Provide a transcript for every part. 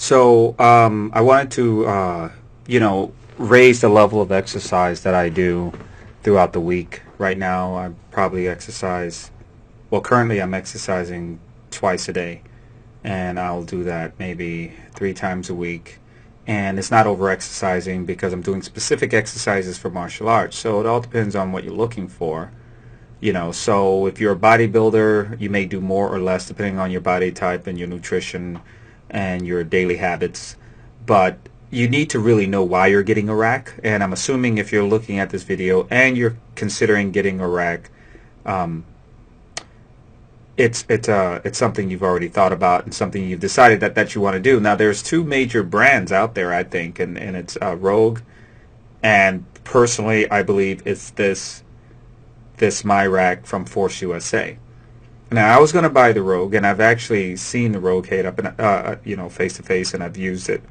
So I wanted to, raise the level of exercise that I do throughout the week. Right now, I probably exercise. Well, currently, I'm exercising twice a day, and I'll do that maybe 3 times a week. And it's not over exercising because I'm doing specific exercises for martial arts. So it all depends on what you're looking for. So if you're a bodybuilder, you may do more or less depending on your body type and your nutrition and your daily habits. But you need to really know why you're getting a rack. And I'm assuming if you're looking at this video and you're considering getting a rack, um, it's something you've already thought about and something you've decided that you want to do. Now there's two major brands out there, I think, and it's Rogue, and personally I believe it's this My Rack from Force USA. Now I was going to buy the Rogue, and I've actually seen the Rogue head up and face to face, and I've used it,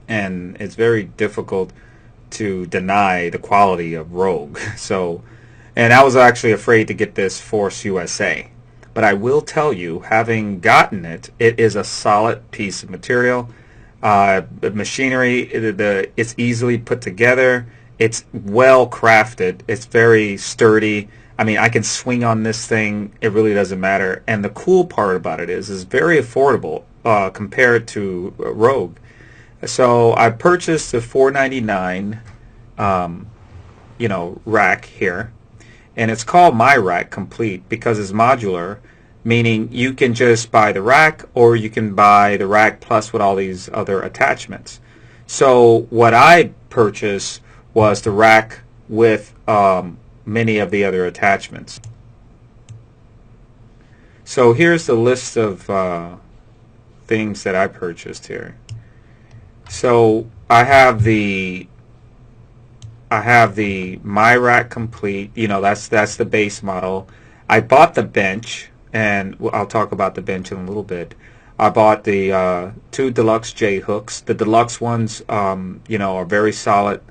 and it's very difficult to deny the quality of Rogue. So, and I was actually afraid to get this Force USA. But I will tell you, having gotten it, it is a solid piece of material. The machinery, it's easily put together. It's well crafted. It's very sturdy. I mean, I can swing on this thing. It really doesn't matter. And the cool part about it is very affordable compared to Rogue. So I purchased the $4.99, rack here, and it's called My Rack Complete because it's modular, meaning you can just buy the rack or you can buy the rack plus with all these other attachments. So what I purchased was the rack with many of the other attachments. So here's the list of things that I purchased here. So I have the My Rack Complete. That's the base model. I bought the bench, and I'll talk about the bench in a little bit. I bought the two deluxe J hooks. The deluxe ones, are very solid.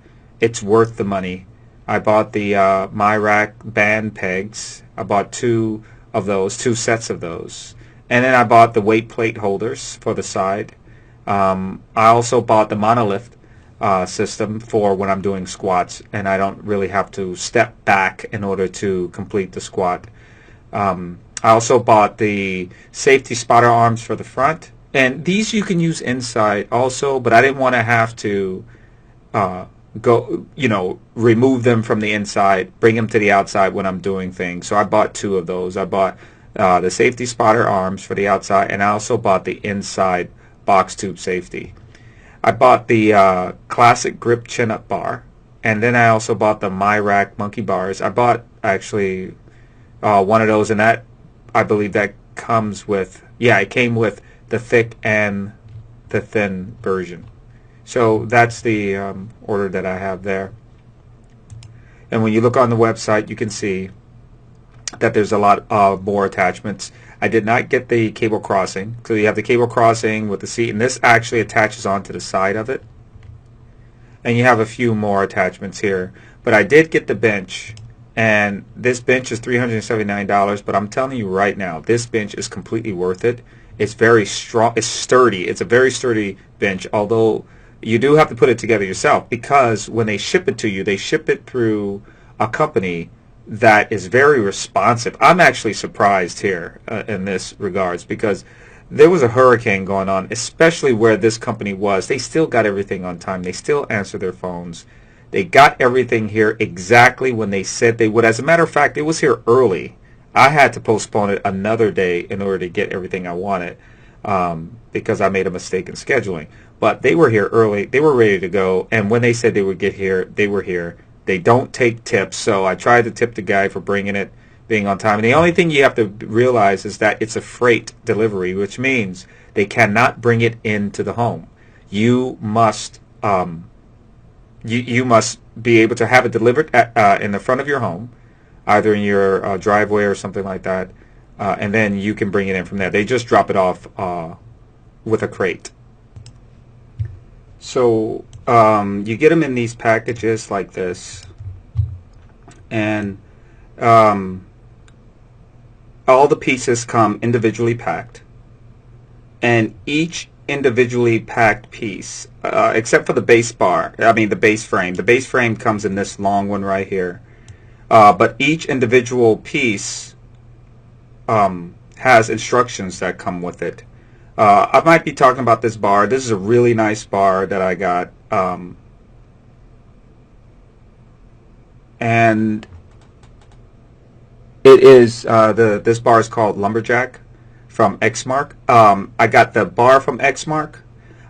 It's worth the money. I bought the My Rack band pegs. I bought two sets of those, and then I bought the weight plate holders for the side. I also bought the monolift system for when I'm doing squats, and I don't really have to step back in order to complete the squat. I also bought the safety spotter arms for the front, and these you can use inside also, but I didn't want to have to remove them from the inside, bring them to the outside when I'm doing things. So I bought two of those. I bought the safety spotter arms for the outside, and I also bought the inside box tube safety. I bought the classic grip chin-up bar, and then I also bought the My Rack monkey bars. I bought actually one of those, and that I believe that comes with, it came with the thick and the thin version. So that's the order that I have there. And when you look on the website, you can see that there's a lot more attachments. I did not get the cable crossing. So you have the cable crossing with the seat, and this actually attaches onto the side of it. And you have a few more attachments here. But I did get the bench, and this bench is $379, but I'm telling you right now, this bench is completely worth it. It's very strong. It's sturdy. It's a very sturdy bench, although you do have to put it together yourself, because when they ship it to you, they ship it through a company that is very responsive. I'm actually surprised here in this regards, because there was a hurricane going on, especially where this company was. They still got everything on time. They still answered their phones. They got everything here exactly when they said they would. As a matter of fact, it was here early. I had to postpone it another day in order to get everything I wanted because I made a mistake in scheduling. But they were here early. They were ready to go. And when they said they would get here, they were here. They don't take tips, so I tried to tip the guy for bringing it, being on time. And the only thing you have to realize is that it's a freight delivery, which means they cannot bring it into the home. You must you must be able to have it delivered in the front of your home, either in your driveway or something like that, and then you can bring it in from there. They just drop it off with a crate. So you get them in these packages like this, and all the pieces come individually packed, and each individually packed piece, except for the base bar. I mean, the base frame. The base frame comes in this long one right here. But each individual piece has instructions that come with it. I might be talking about this bar. This is a really nice bar that I got. And it is this bar is called Lumberjack from Exmark. I got the bar from Exmark.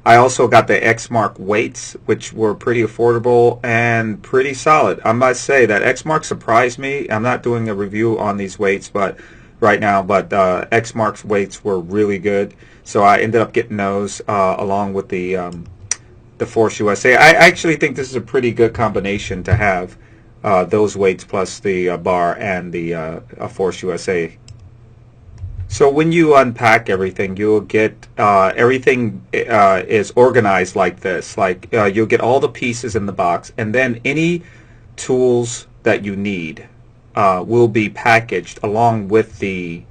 I also got the Exmark weights, which were pretty affordable and pretty solid. I must say that Exmark surprised me. I'm not doing a review on these weights, but right now, but Exmark's weights were really good, so I ended up getting those along with the Force USA. I actually think this is a pretty good combination to have those weights plus the bar and the Force USA. So when you unpack everything, you'll get everything is organized like this. Like you'll get all the pieces in the box, and then any tools that you need will be packaged along with the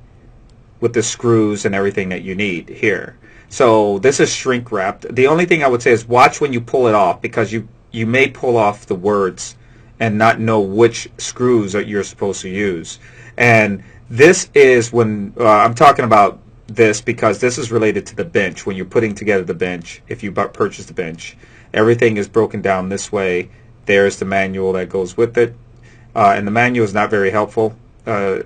screws and everything that you need here. So this is shrink wrapped. The only thing I would say is watch when you pull it off, because you may pull off the words and not know which screws that you're supposed to use. And this is when I'm talking about this, because this is related to the bench. When you're putting together the bench, if you purchase the bench, everything is broken down this way. There's the manual that goes with it, and the manual is not very helpful. You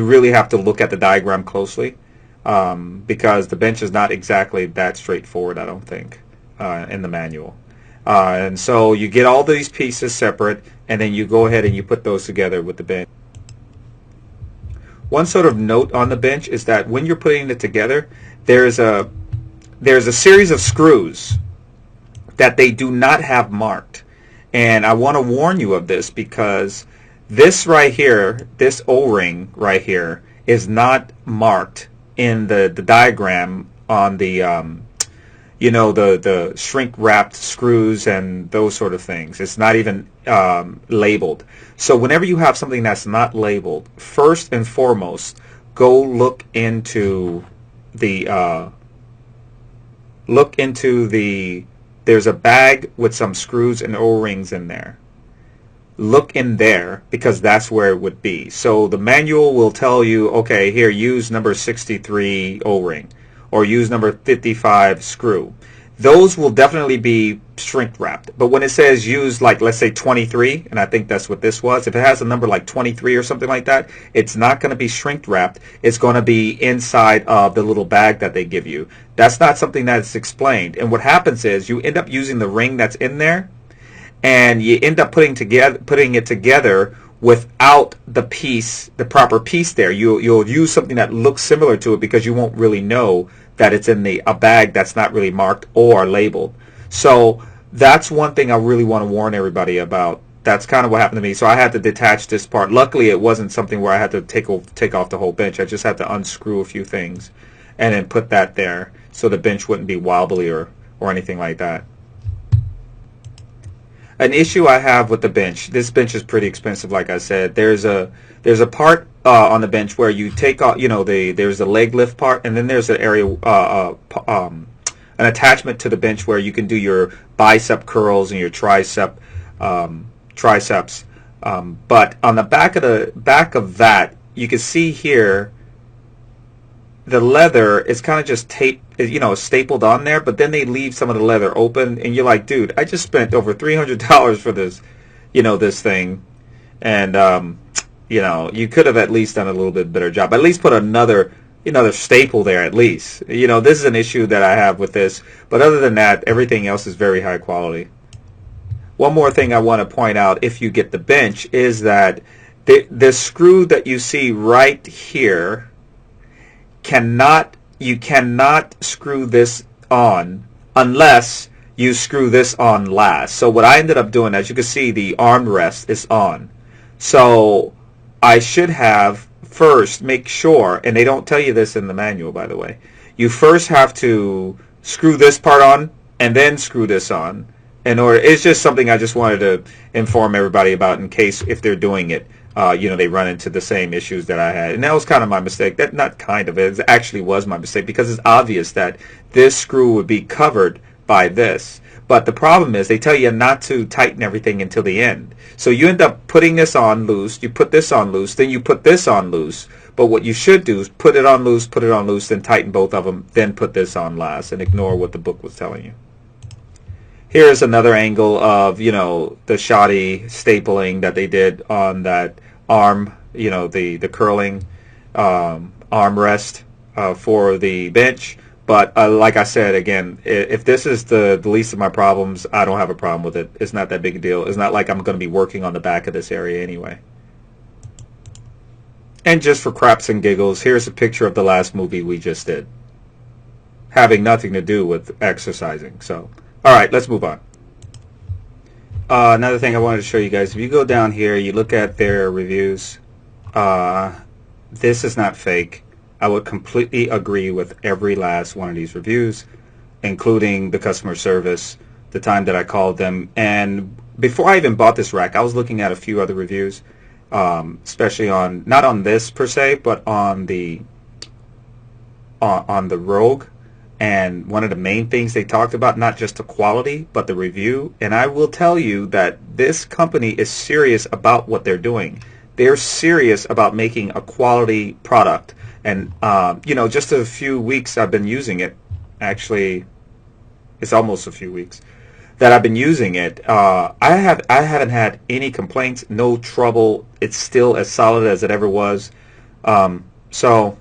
really have to look at the diagram closely, because the bench is not exactly that straightforward, I don't think, in the manual. And so you get all these pieces separate, and then you go ahead and you put those together with the bench. One sort of note on the bench is that when you're putting it together, there's a series of screws that they do not have marked. And I want to warn you of this, because this right here, this O-ring right here, is not marked in the diagram on the the shrink wrapped screws and those sort of things. It's not even labeled. So whenever you have something that's not labeled, first and foremost, go look into the there's a bag with some screws and O-rings in there. Look in there, because that's where it would be. So the manual will tell you, okay, here, use number 63 O-ring, or use number 55 screw. Those will definitely be shrink wrapped. But when it says use, like, let's say 23, and I think that's what this was, if it has a number like 23 or something like that, it's not going to be shrink wrapped. It's going to be inside of the little bag that they give you. That's not something that's explained. And what happens is you end up using the ring that's in there, and you end up putting it together without the proper piece there. You'll use something that looks similar to it, because you won't really know that it's in a bag that's not really marked or labeled. So that's one thing I really want to warn everybody about. That's kind of what happened to me. So I had to detach this part. Luckily, it wasn't something where I had to take off the whole bench. I just had to unscrew a few things and then put that there so the bench wouldn't be wobbly or anything like that. An issue I have with the bench, this bench is pretty expensive, like I said. There's a part on the bench where you take off, there's the leg lift part, and then there's an area, an attachment to the bench where you can do your bicep curls and your triceps. But on the back of that, you can see here, the leather is kind of just stapled on there, but then they leave some of the leather open, and you're like, dude, I just spent over $300 for this, this thing, and you could have at least done a little bit better job. At least put another staple there at least. This is an issue that I have with this, but other than that, everything else is very high quality. One more thing I want to point out, if you get the bench, is that the screw that you see right here, you cannot screw this on unless you screw this on last. So what I ended up doing, as you can see, the armrest is on. So I should have first make sure, and they don't tell you this in the manual, by the way, you first have to screw this part on and then screw this on. It's just something I just wanted to inform everybody about, in case if they're doing it they run into the same issues that I had. And that was kind of my mistake. That not kind of, it actually was my mistake because it's obvious that this screw would be covered by this. But the problem is they tell you not to tighten everything until the end. So you end up putting this on loose, you put this on loose, then you put this on loose. But what you should do is put it on loose, then tighten both of them, then put this on last and ignore what the book was telling you. Here's another angle of, the shoddy stapling that they did on that arm, the curling armrest for the bench. But like I said, again, if this is the least of my problems, I don't have a problem with it. It's not that big a deal. It's not like I'm going to be working on the back of this area anyway. And just for craps and giggles, here's a picture of the last movie we just did, having nothing to do with exercising. So, all right, let's move on. Another thing I wanted to show you guys, if you go down here, you look at their reviews, this is not fake. I would completely agree with every last one of these reviews, including the customer service, the time that I called them. And before I even bought this rack, I was looking at a few other reviews, especially on, not on this per se, but on the Rogue. And one of the main things they talked about, not just the quality, but the review. And I will tell you that this company is serious about what they're doing. They're serious about making a quality product. And, just a few weeks I've been using it. Actually, it's almost a few weeks that I've been using it. I haven't had any complaints, no trouble. It's still as solid as it ever was. So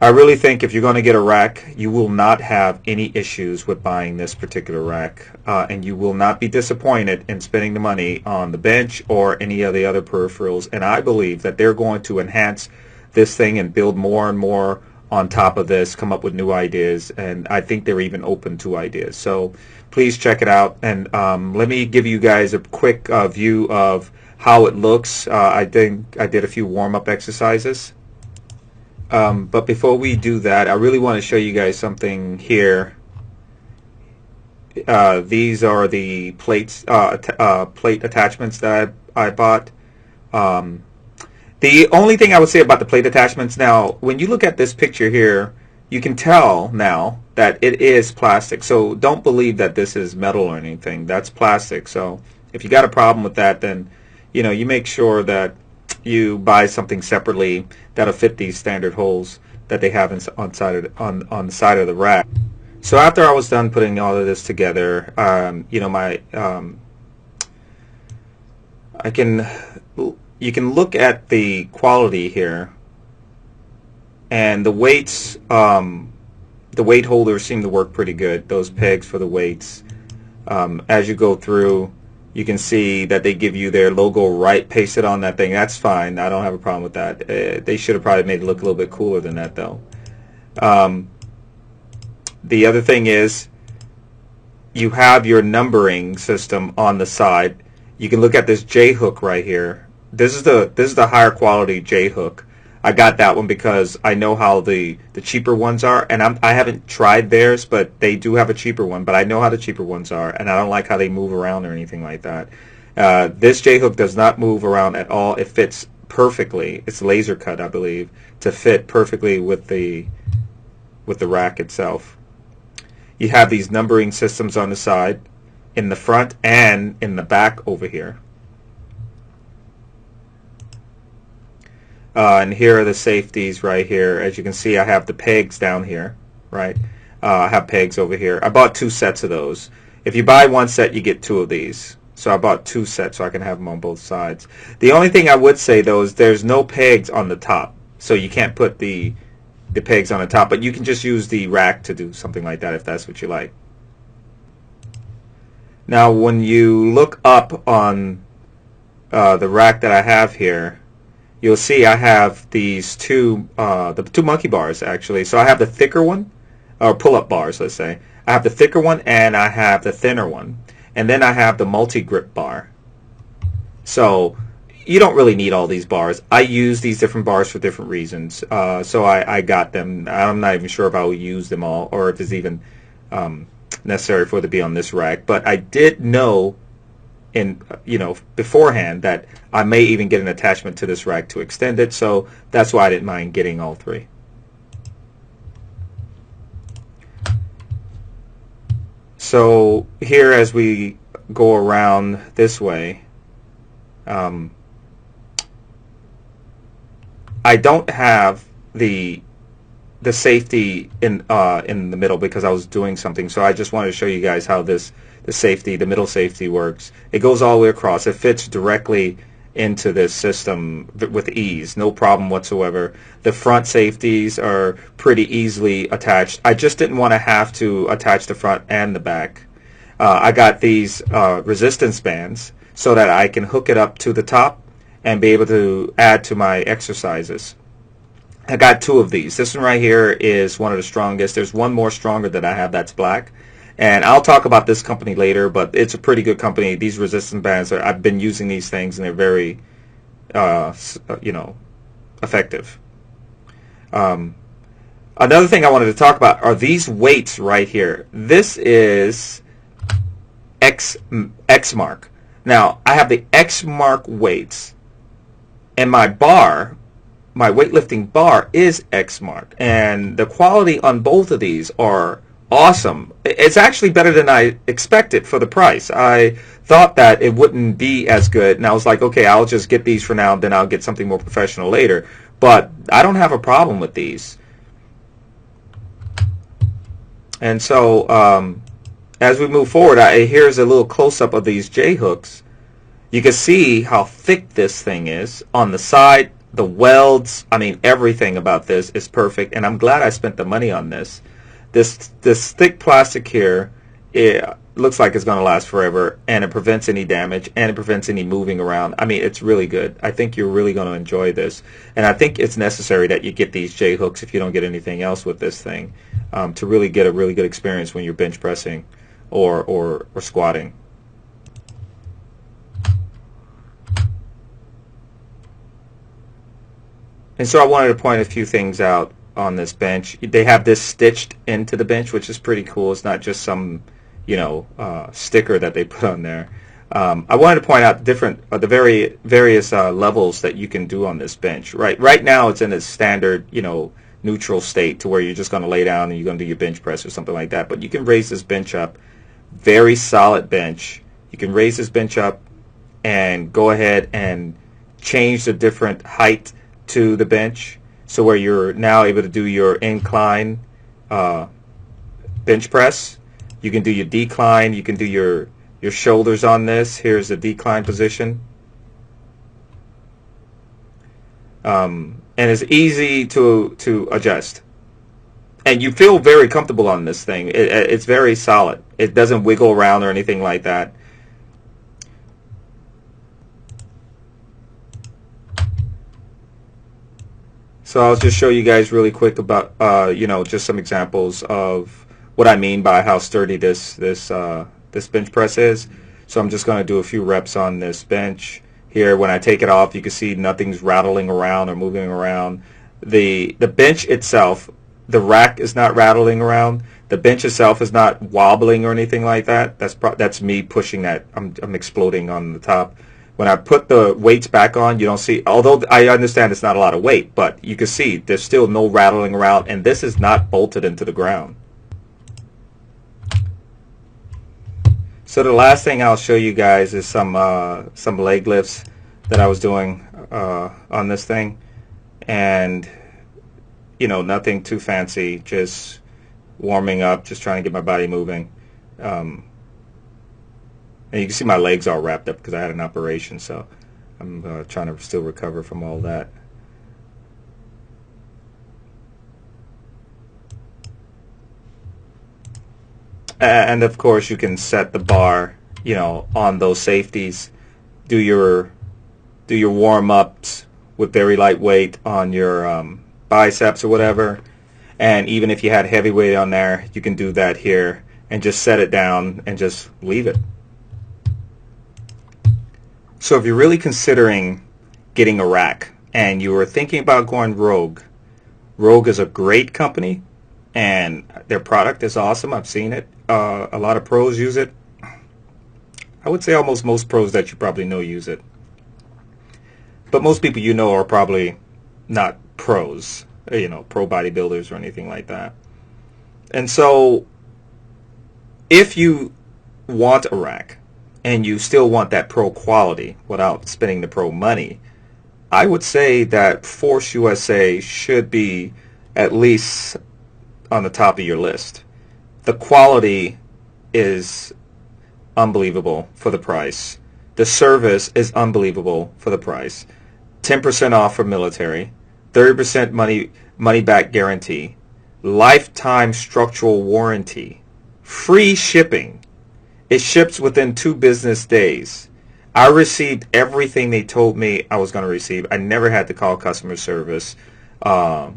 I really think if you're going to get a rack, you will not have any issues with buying this particular rack, and you will not be disappointed in spending the money on the bench or any of the other peripherals. And I believe that they're going to enhance this thing and build more and more on top of this, come up with new ideas, and I think they're even open to ideas. So please check it out, and let me give you guys a quick view of how it looks. I think I did a few warm-up exercises. But before we do that, I really want to show you guys something here. These are the plates, plate attachments that I bought. The only thing I would say about the plate attachments, now, when you look at this picture here, you can tell now that it is plastic. So don't believe that this is metal or anything. That's plastic. So if you got a problem with that, then you make sure that you buy something separately that'll fit these standard holes that they have on the side of the rack. So after I was done putting all of this together, you can look at the quality here, and the weights, the weight holders seem to work pretty good. Those pegs for the weights, as you go through, you can see that they give you their logo pasted on that thing. That's fine. I don't have a problem with that. They should have probably made it look a little bit cooler than that, though. The other thing is you have your numbering system on the side. You can look at this J hook right here. This is the higher quality J hook. I got that one because I know how the cheaper ones are, and I haven't tried theirs, but they do have a cheaper one. But I know how the cheaper ones are, and I don't like how they move around or anything like that. This J hook does not move around at all. It fits perfectly. It's laser cut, I believe, to fit perfectly with the rack itself. You have these numbering systems on the side, in the front and in the back over here. And here are the safeties right here. As you can see, I have the pegs down here, right? I have pegs over here. I bought 2 sets of those. If you buy 1 set, you get 2 of these. So I bought 2 sets so I can have them on both sides. The only thing I would say, though, is there's no pegs on the top. So you can't put the pegs on the top, but you can just use the rack to do something like that if that's what you like. Now, when you look up on the rack that I have here, you'll see I have these the 2 monkey bars, actually. So I have the thicker one, or pull-up bars, let's say. I have the thicker one, and I have the thinner one. And then I have the multi-grip bar. So you don't really need all these bars. I use these different bars for different reasons. So I got them. I'm not even sure if I will use them all, or if it's even necessary for it to be on this rack. But I did know in beforehand that I may even get an attachment to this rack to extend it. So that's why I didn't mind getting all three. So here, as we go around this way, I don't have the safety in the middle because I was doing something. So I just wanted to show you guys how the middle safety works. It goes all the way across. It fits directly into this system with ease, no problem whatsoever. The front safeties are pretty easily attached. I just didn't want to have to attach the front and the back. I got these resistance bands so that I can hook it up to the top and be able to add to my exercises. I got two of these. This one right here is one of the strongest. There's one more stronger that I have that's black. And I'll talk about this company later, but it's a pretty good company. These resistance bands, I've been using these things, and they're very, effective. Another thing I wanted to talk about are these weights right here. This is Exmark. Now, I have the Exmark weights, and my weightlifting bar is Exmark, and the quality on both of these are awesome. It's actually better than I expected for the price. I thought that it wouldn't be as good, and I was like, okay, I'll just get these for now, then I'll get something more professional later. But I don't have a problem with these. And so as we move forward, here's a little close-up of these J-hooks. You can see how thick this thing is on the side. The welds, I mean, everything about this is perfect, and I'm glad I spent the money on this. This thick plastic here, it looks like it's going to last forever, and it prevents any damage, and it prevents any moving around. I mean, it's really good. I think you're really going to enjoy this, and I think it's necessary that you get these J-hooks if you don't get anything else with this thing, to really get a really good experience when you're bench pressing or squatting. And so I wanted to point a few things out on this bench. They have this stitched into the bench, which is pretty cool. It's not just some, sticker that they put on there. I wanted to point out the various levels that you can do on this bench. Right now, it's in a standard, neutral state to where you're just going to lay down and you're going to do your bench press or something like that. But you can raise this bench up. Very solid bench. You can raise this bench up and go ahead and change the different height to the bench, so where you're now able to do your incline bench press. You can do your decline. You can do your shoulders on this. Here's the decline position. And it's easy to adjust. And you feel very comfortable on this thing. It's very solid. It doesn't wiggle around or anything like that. So I'll just show you guys really quick about, just some examples of what I mean by how sturdy this bench press is. So I'm just going to do a few reps on this bench. Here, when I take it off, you can see nothing's rattling around or moving around. The bench itself, the rack is not rattling around. The bench itself is not wobbling or anything like that. That's me pushing that. I'm exploding on the top. When I put the weights back on, you don't see, although I understand it's not a lot of weight, but you can see there's still no rattling around, and this is not bolted into the ground. So the last thing I'll show you guys is some leg lifts that I was doing on this thing, and nothing too fancy, just warming up, just trying to get my body moving. And you can see my legs all wrapped up because I had an operation, so I'm trying to still recover from all that. And of course, you can set the bar, on those safeties. Do your warm-ups with very light weight on your biceps or whatever. And even if you had heavy weight on there, you can do that here and just set it down and just leave it. So if you're really considering getting a rack and you were thinking about going Rogue, Rogue is a great company and their product is awesome. I've seen it. A lot of pros use it. I would say almost most pros that you probably know use it. But most people you know are probably not pros, pro bodybuilders or anything like that. And so if you want a rack and you still want that pro quality without spending the pro money, I would say that Force USA should be at least on the top of your list. The quality is unbelievable for the price. The service is unbelievable for the price. 10% off for military, 30% money back guarantee, lifetime structural warranty, free shipping. It ships within 2 business days. I received everything they told me I was going to receive. I never had to call customer service for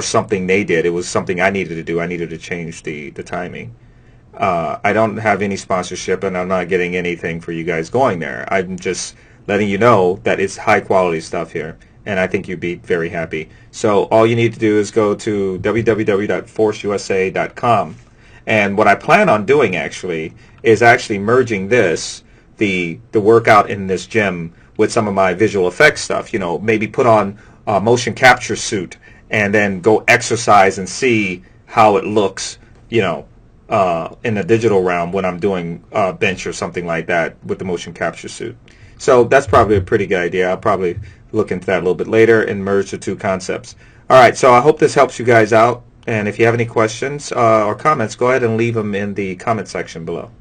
something they did. It was something I needed to do. I needed to change the timing. I don't have any sponsorship, and I'm not getting anything for you guys going there. I'm just letting you know that it's high quality stuff here, and I think you'd be very happy. So all you need to do is go to www.forceusa.com, and what I plan on doing actually is merging the workout in this gym with some of my visual effects stuff. Maybe put on a motion capture suit and then go exercise and see how it looks, in the digital realm when I'm doing bench or something like that with the motion capture suit. So that's probably a pretty good idea. I'll probably look into that a little bit later and merge the two concepts. All right, so I hope this helps you guys out. And if you have any questions or comments, go ahead and leave them in the comment section below.